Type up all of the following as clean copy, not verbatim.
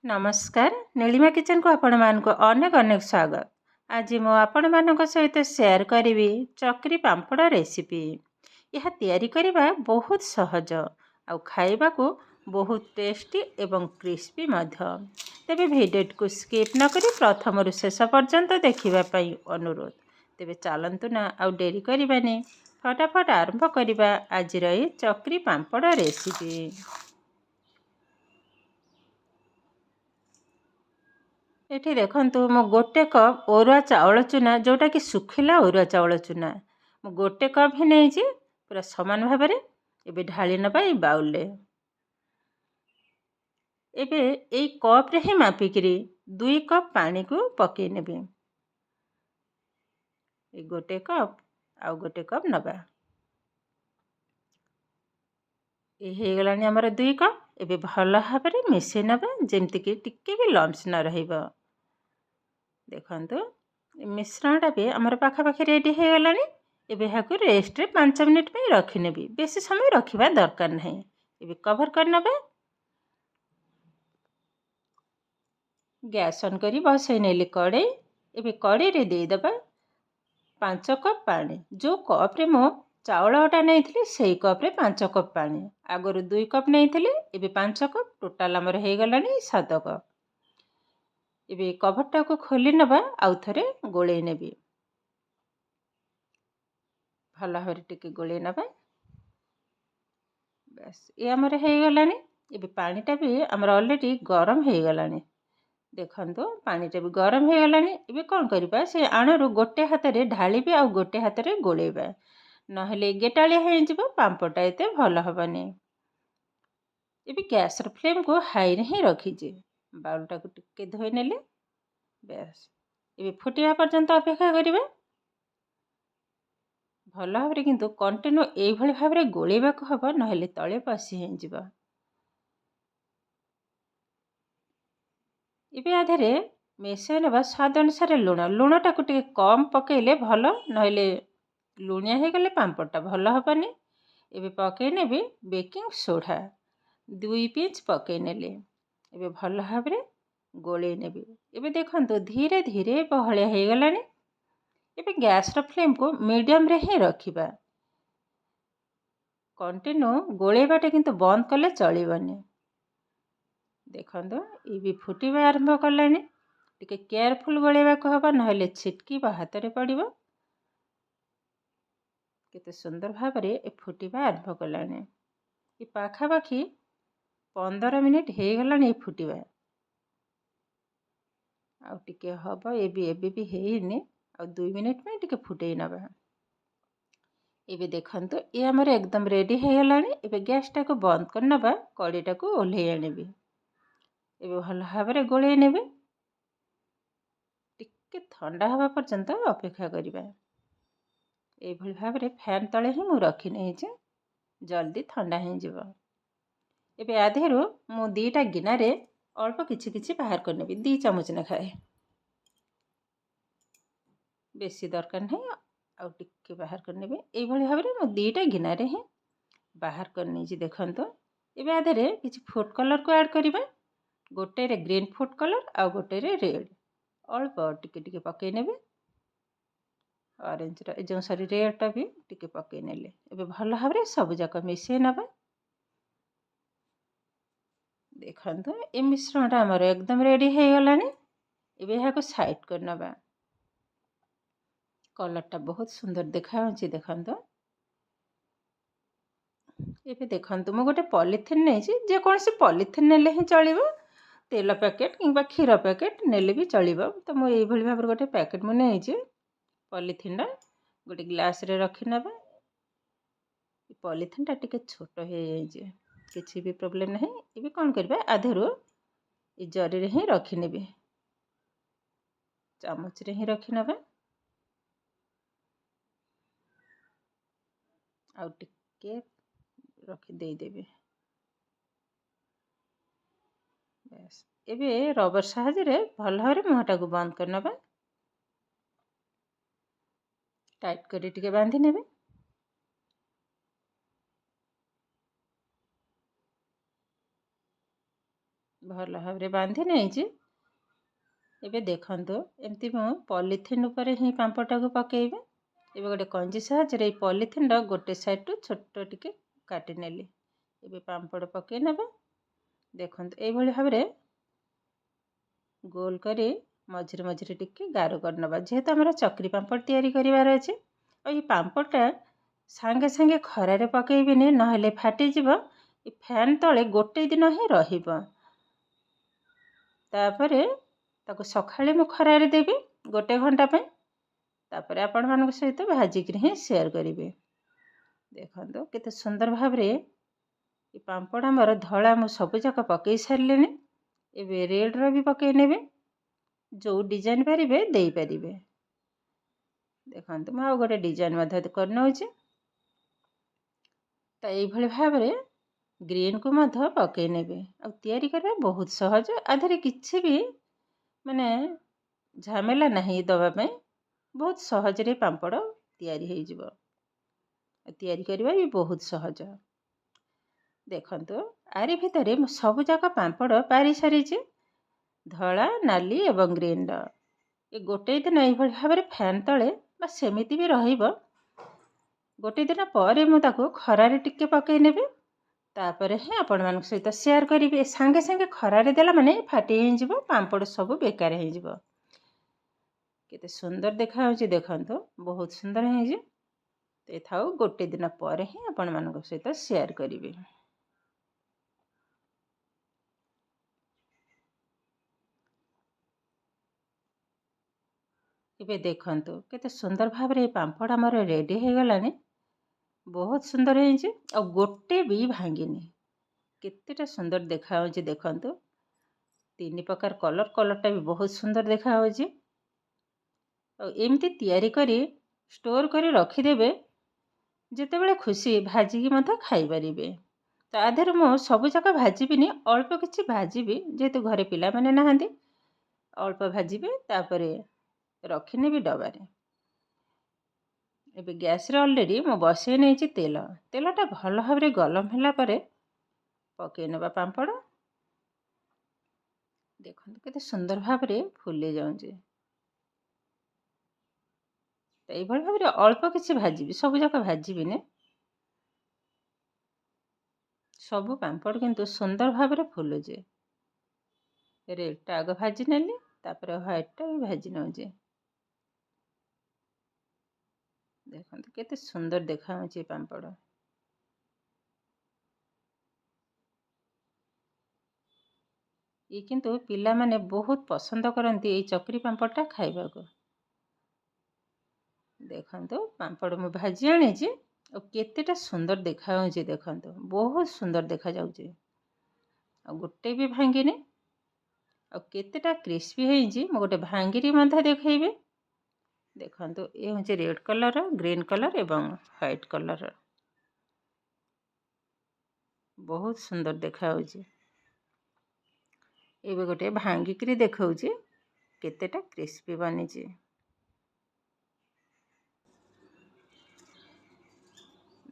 ନମସ୍କାର ନୀଳିମା କିଚେନକୁ ଆପଣମାନଙ୍କୁ ଅନେକ ଅନେକ ସ୍ୱାଗତ। ଆଜି ମୁଁ ଆପଣମାନଙ୍କ ସହିତ ସେୟାର କରିବି ଚକ୍ରୀ ପାମ୍ପଡ଼ ରେସିପି। ଏହା ତିଆରି କରିବା ବହୁତ ସହଜ ଆଉ ଖାଇବାକୁ ବହୁତ ଟେଷ୍ଟି ଏବଂ କ୍ରିସ୍ପି ମଧ୍ୟ। ତେବେ ଭିଡ଼ିଓଟିକୁ ସ୍କିପ୍ ନକରି ପ୍ରଥମରୁ ଶେଷ ପର୍ଯ୍ୟନ୍ତ ଦେଖିବା ପାଇଁ ଅନୁରୋଧ। ତେବେ ଚାଲନ୍ତୁ ନା ଆଉ ଡେରି କରିବାନି, ଫଟାଫଟ ଆରମ୍ଭ କରିବା ଆଜିର ଏହି ଚକ୍ରୀ ପାମ୍ପଡ଼ ରେସିପି। ଏଠି ଦେଖନ୍ତୁ ମୁଁ ଗୋଟେ କପ୍ ଅରୁଆ ଚାଉଳ ଚୁନା, ଯେଉଁଟାକି ଶୁଖିଲା ଅରୁଆ ଚାଉଳ ଚୁନା ମୁଁ ଗୋଟେ କପ୍ ହିଁ ନେଇଛି। ପୁରା ସମାନ ଭାବରେ ଏବେ ଢାଳି ନେବା ଏଇ ବାଉଲରେ। ଏବେ ଏଇ କପ୍ରେ ହିଁ ମାପିକିରି 2 କପ୍ ପାଣିକୁ ପକାଇ ନେବି। ଏଇ ଗୋଟେ କପ୍ ଆଉ ଗୋଟେ କପ୍ ନେବା। ଏ ହେଇଗଲାଣି ଆମର 2 କପ୍। ଏବେ ଭଲ ଭାବରେ ମିଶାଇ ନେବା, ଯେମିତିକି ଟିକେ ବି ଲମ୍ସ ନ ରହିବ। ଦେଖନ୍ତୁ ମିଶ୍ରଣଟା ବି ଆମର ପାଖାପାଖି ରେଡ଼ି ହୋଇଗଲାଣି। ଏବେ ଏହାକୁ ରେଷ୍ଟରେ 5 ମିନିଟ୍ ପାଇଁ ରଖିନେବି। ବେଶୀ ସମୟ ରଖିବା ଦରକାର ନାହିଁ। ଏବେ କଭର କରିନେବା। ଗ୍ୟାସ୍ ଅନ୍ କରି ବସାଇ ନେଲି କଡ଼େଇ। ଏବେ କଡ଼େଇରେ ଦେଇଦେବା 5 କପ୍ ପାଣି। ଯେଉଁ କପ୍ରେ ମୁଁ ଚାଉଳ ଅଟା ନେଇଥିଲି ସେଇ କପ୍ରେ 5 କପ୍ ପାଣି। ଆଗରୁ 2 କପ୍ ନେଇଥିଲି, ଏବେ 5 କପ୍। ଟୋଟାଲ୍ ଆମର ହେଇଗଲାଣି 7 କପ୍। ଏବେ କଭରଟାକୁ ଖୋଲି ନେବା, ଆଉ ଥରେ ଗୋଳେଇ ନେବି। ଭଲ ଭାବରେ ଟିକେ ଗୋଳେଇ ନେବା। ବାସ୍ ଏ ଆମର ହେଇଗଲାଣି। ଏବେ ପାଣିଟା ବି ଆମର ଅଲରେଡ଼ି ଗରମ ହେଇଗଲାଣି। ଦେଖନ୍ତୁ ପାଣିଟା ବି ଗରମ ହେଇଗଲାଣି। ଏବେ କ'ଣ କରିବା, ସେ ଆଣରୁ ଗୋଟେ ହାତରେ ଢାଳିବି ଆଉ ଗୋଟେ ହାତରେ ଗୋଳେଇବା, ନହେଲେ ଗେଟାଳିଆ ହେଇଯିବ, ପାମ୍ପଡ଼ଟା ଏତେ ଭଲ ହେବନି। ଏବେ ଗ୍ୟାସର ଫ୍ଲେମ୍କୁ ହାଇରେ ହିଁ ରଖିଛି। ବାଉଲଟାକୁ ଟିକେ ଧୋଇ ନେଲେ। ବାସ୍ ଏବେ ଫୁଟିବା ପର୍ଯ୍ୟନ୍ତ ଅପେକ୍ଷା କରିବା। ଭଲ ଭାବରେ କିନ୍ତୁ କଣ୍ଟିନ୍ୟୁ ଏଇଭଳି ଭାବରେ ଗୋଳେଇବାକୁ ହେବ, ନହେଲେ ତଳେ ପଶି ହେଇଯିବ। ଏବେ ଆଧରେ ମିଶାଇ ନେବା ସ୍ୱାଦ ଅନୁସାରେ ଲୁଣ। ଲୁଣଟାକୁ ଟିକେ କମ୍ ପକାଇଲେ ଭଲ, ନହେଲେ ଲୁଣିଆ ହେଇଗଲେ ପାମ୍ପଡ଼ଟା ଭଲ ହେବନି। ଏବେ ପକାଇ ନେବି ବେକିଂ ସୋଡ଼ା 2 ପିଞ୍ଚ ପକାଇ ନେଲି। ଏବେ ଭଲ ଭାବରେ ଗୋଳେଇ ନେବି। ଏବେ ଦେଖନ୍ତୁ ଧୀରେ ଧୀରେ ବହଳିଆ ହେଇଗଲାଣି। ଏବେ ଗ୍ୟାସର ଫ୍ଲେମ୍କୁ ମିଡ଼ିୟମରେ ହିଁ ରଖିବା। କଣ୍ଟିନ୍ୟୁ ଗୋଳେଇବାଟା କିନ୍ତୁ ବନ୍ଦ କଲେ ଚଳିବନି। ଦେଖନ୍ତୁ ଏ ବି ଫୁଟିବା ଆରମ୍ଭ କଲାଣି। ଟିକେ କେୟାରଫୁଲ୍ ଗୋଳେଇବାକୁ ହେବ, ନହେଲେ ଛିଟକିବ, ହାତରେ ପଡ଼ିବ। କେତେ ସୁନ୍ଦର ଭାବରେ ଏ ଫୁଟିବା ଆରମ୍ଭ କଲାଣି। ଏ ପାଖାପାଖି 15 ମିନିଟ୍ ହେଇଗଲାଣି ଏ ଫୁଟିବା। ଆଉ ଟିକେ ହେବ, ଏବେ ବି ହେଇନି। ଆଉ 2 ମିନିଟ୍ ପାଇଁ ଟିକେ ଫୁଟେଇ ନେବା। ଏବେ ଦେଖନ୍ତୁ ଏ ଆମର ଏକଦମ ରେଡ଼ି ହେଇଗଲାଣି। ଏବେ ଗ୍ୟାସଟାକୁ ବନ୍ଦ କରିନେବା, କଡ଼େଇଟାକୁ ଓହ୍ଲେଇ ଆଣିବି। ଏବେ ଭଲ ଭାବରେ ଗୋଳେଇ ନେବେ। ଟିକେ ଥଣ୍ଡା ହେବା ପର୍ଯ୍ୟନ୍ତ ଅପେକ୍ଷା କରିବା। এইଭଳି ଭାବରେ ଫ୍ୟାନ୍ ତଳେ ହିଁ ମୁଁ ରଖି ନେଇଛି, ଜଲ୍ଦି ଥଣ୍ଡା ହେଇଯିବ। ଏବେ ଆଧେରୁ ମୁଁ 2ଟା ଗିନାରେ ଅଳ୍ପ କିଛି କିଛି ବାହାର କରିନେବି, 2 ଚାମଚ ଲେଖାଏଁ। ବେଶୀ ଦରକାର ନାହିଁ, ଆଉ ଟିକେ ବାହାର କରିନେବି। এইଭଳି ଭାବରେ ମୁଁ 2ଟା ଗିନାରେ ହିଁ ବାହାର କରିନେଇଛି। ଦେଖନ୍ତୁ ଏବେ ଆଧେରେ କିଛି ଫୁଡ୍ କଲର୍କୁ ଆଡ଼୍ କରିବା। ଗୋଟେରେ ଗ୍ରୀନ୍ ଫୁଡ୍ କଲର୍ ଆଉ ଗୋଟେରେ ରେଡ୍। ଅଳ୍ପ ଟିକେ ଟିକେ ପକାଇ ନେବେ। ଅରେଞ୍ଜର ଏ ଯେଉଁ ରେଡ୍ଟା ବି ଟିକେ ପକାଇ ନେଲେ। ଏବେ ଭଲ ଭାବରେ ସବୁଯାକ ମିଶାଇ ନେବା। ଦେଖନ୍ତୁ ଏ ମିଶ୍ରଣଟା ଆମର ଏକଦମ ରେଡ଼ି ହେଇଗଲାଣି। ଏବେ ଏହାକୁ ସାଇଡ୍ କରିନେବା। କଲର୍ଟା ବହୁତ ସୁନ୍ଦର ଦେଖାଯାଉଛି। ଦେଖନ୍ତୁ ଏବେ ଦେଖନ୍ତୁ ମୁଁ ଗୋଟେ ପଲିଥିନ୍ ନେଇଛି। ଯେକୌଣସି ପଲିଥିନ୍ ନେଲେ ହିଁ ଚଳିବ। ତେଲ ପ୍ୟାକେଟ୍ କିମ୍ବା କ୍ଷୀର ପ୍ୟାକେଟ୍ ନେଲେ ବି ଚଳିବ। ତ ମୁଁ ଏଇଭଳି ଭାବରେ ଗୋଟେ ପ୍ୟାକେଟ୍ ମୁଁ ନେଇଛି। ପଲିଥିନ୍ଟା ଗୋଟେ ଗ୍ଲାସରେ ରଖିନେବା। ପଲିଥିନ୍ଟା ଟିକେ ଛୋଟ ହେଇଯାଇଛି, କିଛି ବି ପ୍ରୋବ୍ଲେମ୍ ନାହିଁ। ଏବେ କ'ଣ କରିବା, ଆଧେରୁ ଏ ଜରିରେ ହିଁ ରଖିନେବି, ଚାମଚରେ ହିଁ ରଖିନେବା। ଆଉ ଟିକେ ଦେଇଦେବି। ବାସ୍ ଏବେ ରବର ସାହାଯ୍ୟରେ ଭଲ ଭାବରେ ମୁହଁଟାକୁ ବନ୍ଦ କରିନେବା। ଟାଇଟ୍ କରି ଟିକେ ବାନ୍ଧି ନେବେ। भल भाव बांधि नहीं। एबे देखंतु एमती मु पॉलिथिन ऊपर ही पांपटा को पकेइबे। एबे गोटे कंजी साहाय्य पॉलिथिन गोटे साइड टू छोट टिके काटी नेली। एबे पांपड़ पकई नेबे। देखंतु एई भली भाबरे गोल करी मझिरे मझिरे टिके गारो कर नबा। जेहेतु हमरा चक्री पांपड़ तैयारी करिवार अछि और ये पांपड़टा सांगे सांगे खरारे पकईबिनी नहेले फाटी जिवो। ए फैन तले गोटे दिन ही रहिबो। तापरे ताको सखाळे मु खरारे देबी गोटे घंटा पे। तापरे आपण मानक सहित भाजिक ही शेयर करिवे। देखंतु केते सुंदर भाबरे ये पांपड़ हमर धळा मु सब जाक पकई सारलेनी। एबे रेड रो भी पकई नेबे। जो डिजाइन पारिबे देई पारिबे। देखंतु मु आ गोटे डिजाइन मध्य कर नउची। त एई भली भाबरे ग्रीन को मध्य पकई नेबे। आ तैयारी करबा बहुत सहज। आधरे किछि भी माने झमेला नहीं दबा पे। बहुत सहज रे पांपड़ तैयारी हो जिवो। तैयारी करबा भी बहुत सहज। देखंतु आरी भितरे मु सब जाक पांपड़ पारी सारिछि। धळा नाली एवं ग्रीन रो ए गोटे दिन एई भली भाबरे फैन तळे बा सेमिति भी रहिबो। गोटे दिन पर मु ताको खरारे टिके पकई नेबे। तापरे हे आपण मान सहित शेयर करिवे। सांगे सांगे खरारे देला माने फाटी हे जिवो। पांपड़ सब बेकार हे जिवो। केते सुंदर देखा होची देखंतु बहुत सुंदर हे जे। ते थाउ गोटे दिन पर हे आपण मान सहित शेयर करिवे। एबे देखंतु केते सुंदर भाबरे पांपड़ हमर रेडी हे गलानी। बहुत सुंदर हे जे आ गोटे भी भांगिनी। केतेटा सुंदर देखा होची देखंतु। तीन प्रकार कलरटा भी बहुत सुंदर देखा होची। और एमती तैयारी करी स्टोर करी रखी देबे। जेते बेले खुशी भाजी की मत खाई परिबे। तो आधर मु सब जाक भाजीबिनी अल्प किछि भाजीबी। जेहेतु घरे पिला माने नाहांती अल्प भाजीबे। तापरे रखिने भी डबारे। एबे गैस रे ऑलरेडी मु बसई नेछि तेल। तेलटा भल भाबरे गरम होला परे पकई नबा पांपड़। देखंतु केते सुंदर भाबरे फुली जाउची। तो एई भली भाबरे अल्प किछि भाजीबी सब जाक भाजीबिनी। सब पांपड़ किंतु सुंदर भाबरे फुलुचे। रेडटा आग भाजी नेली तापरे व्हाइटटा भी भाजी नउची। देखंतु केते सुंदर देखा होची पांपड़। ये किंतु पिला माने बहुत पसंद करंती ए चक्री पांपड़टा खाइबा को। देखंतु पांपड़ मु भाजी आनी छी और केतेटा सुंदर देखा होची देखंतु। बहुत सुंदर देखा जाउची। आ गोटे भी भांगिनी। और केतेटा क्रिस्पी हेजी मु गोटे भांगिरी मधा देखैबे। देखंतु ए होची रेड कलर ग्रीन कलर एवं व्हाइट कलर। बहुत सुंदर देखा होची। एबे गोटे भांगी करी देखौची केतेटा क्रिस्पी बनिची।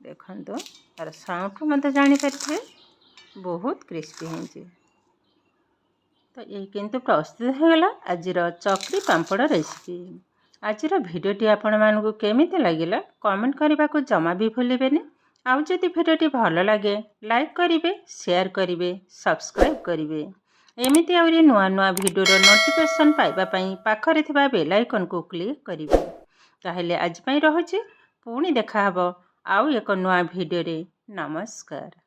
देखंतु तार साउंड मत जानी पारथिबे बहुत क्रिस्पी हेजी। तो ये किंतु प्रस्तुत हो गला आजिर चक्री पांपड़ रेसिपी। आजिर भिडियोटी आपण मानकु केमिति लागिला कमेंट करबा को जमा भी भूलिबेनी। आउ जदि भिडियोटी भल लागे लाइक करिवे शेयर करिवे सब्सक्राइब करिवे। एमिति आउरी नुआ नुआ भिडियोर नोटिफिकेशन पाइबा पई पाखरे थिबा बेल आइकन को क्लिक करिवे। ताहेले आज पई रहुची पुणी देखा हबो आउ एक नुआ भिडियो रे। नमस्कार।